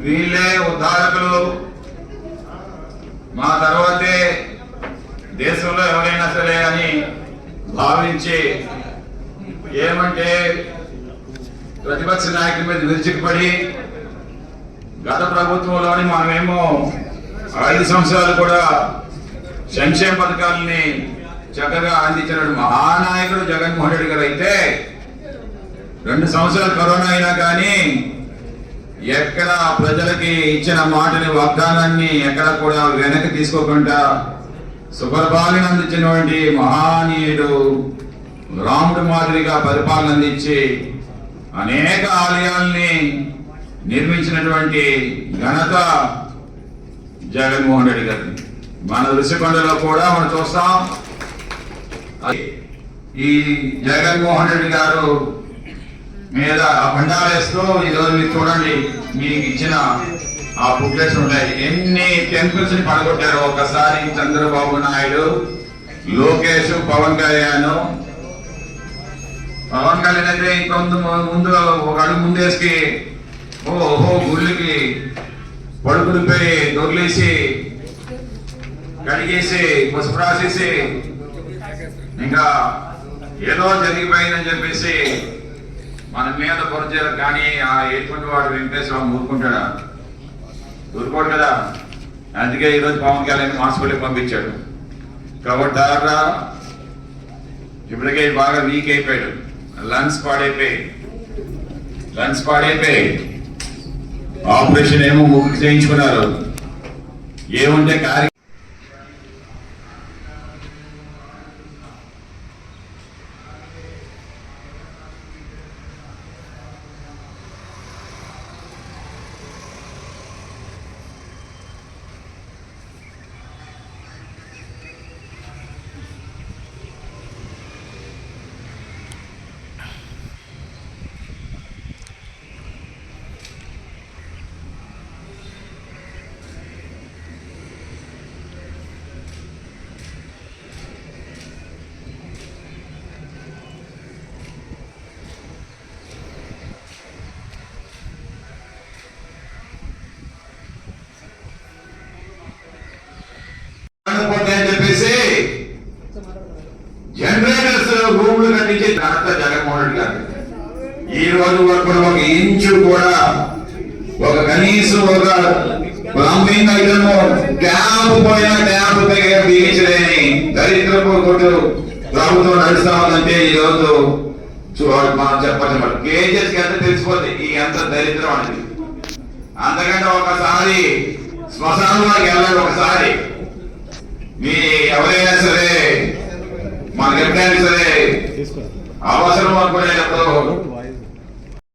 వీళ్ళే ఉద్ధారకులు, మా తర్వాతే దేశంలో ఎవరైనా సరే అని భావించి ఏమంటే ప్రతిపక్ష నాయకుల మీద విరుచుకుపడి గత ప్రభుత్వంలోని మనమేమో 5 సంవత్సరాలు కూడా సంక్షేమ పథకాలని చక్కగా అందించిన మహానాయకుడు జగన్మోహన్ రెడ్డి గారు అయితే 2 సంవత్సరాలు కరోనా అయినా కానీ ఎక్కడ ప్రజలకి ఇచ్చిన మాటని వాగ్దానాన్ని ఎక్కడ కూడా వెనక్కి తీసుకోకుండా సుపరిపాలన అందించినటువంటి మహానీయుడు రాముడి మాదిరిగా పరిపాలన అందించి అనేక ఆలయాల్ని నిర్మించినటువంటి ఘనత జగన్మోహన్ రెడ్డి గారి. మన ఋషికొండలో కూడా మనం చూస్తాం. ఈ జగన్మోహన్ రెడ్డి గారు మీద బండాలేస్తూ ఈరోజు మీరు చూడండి, మీకు ఇచ్చిన ఆ బుక్లెట్స్ ఉంటాయి. ఎన్ని టెంపుల్స్ ని పడగొట్టారు ఒకసారి చంద్రబాబు నాయుడు, లోకేష్, పవన్ కళ్యాణ్ అయితే ఇంకొంత ముందు ఒక అడుగు ముందేసి ఓహో గుళ్ళకి పడుకునిపోయి దొర్లేసి కడిగేసి పసుపు రాసేసి ఇంకా ఏదో జరిగిపోయిందని చెప్పేసి మన మీద పొరచేరు. కానీ ఆ ఎటువంటి వాడు వెంకటేశ్వర ఊరుకుంటాడా? ఊరుకోడు కదా. అందుకే ఈరోజు పవన్ కళ్యాణ్ హాస్పిటల్కి పంపించాడు. కాబట్టి ఇప్పటికే బాగా వీక్ అయిపోయాడు, లంగ్స్ పాడైపోయి ఆపరేషన్ ఏమో ముగ్గురు చేయించుకున్నారు. ఏముంటే కార్య అని చెప్పేసి జనరేటర్స్ రూమ్లు కట్టించి ఘనత జగన్మోహన్ రెడ్డి గారు. ఈ రోజు వరకు ఒక ఇంచు కూడా ఒక కనీసం ఒక ప్లంబింగ్ ఐటమ్ ట్యాప్ పోయినా ట్యాప్ బిగించలేని దరిద్రపు కొట్టు ప్రభుత్వం నడుస్తా ఉందంటే ఈ రోజు మనం చెప్పచ్చు. కేజెస్ ఎంత తెలిసిపోతుంది ఈ ఎంత దరిద్రం అనేది. అంతకంటే ఒకసారి శ్మశానంలోకి వెళ్ళాలి. ఒకసారి మీ ఎవరైనా సరే మనకు ఎప్పుడైనా సరే అవసరం అనుకునేటప్పుడు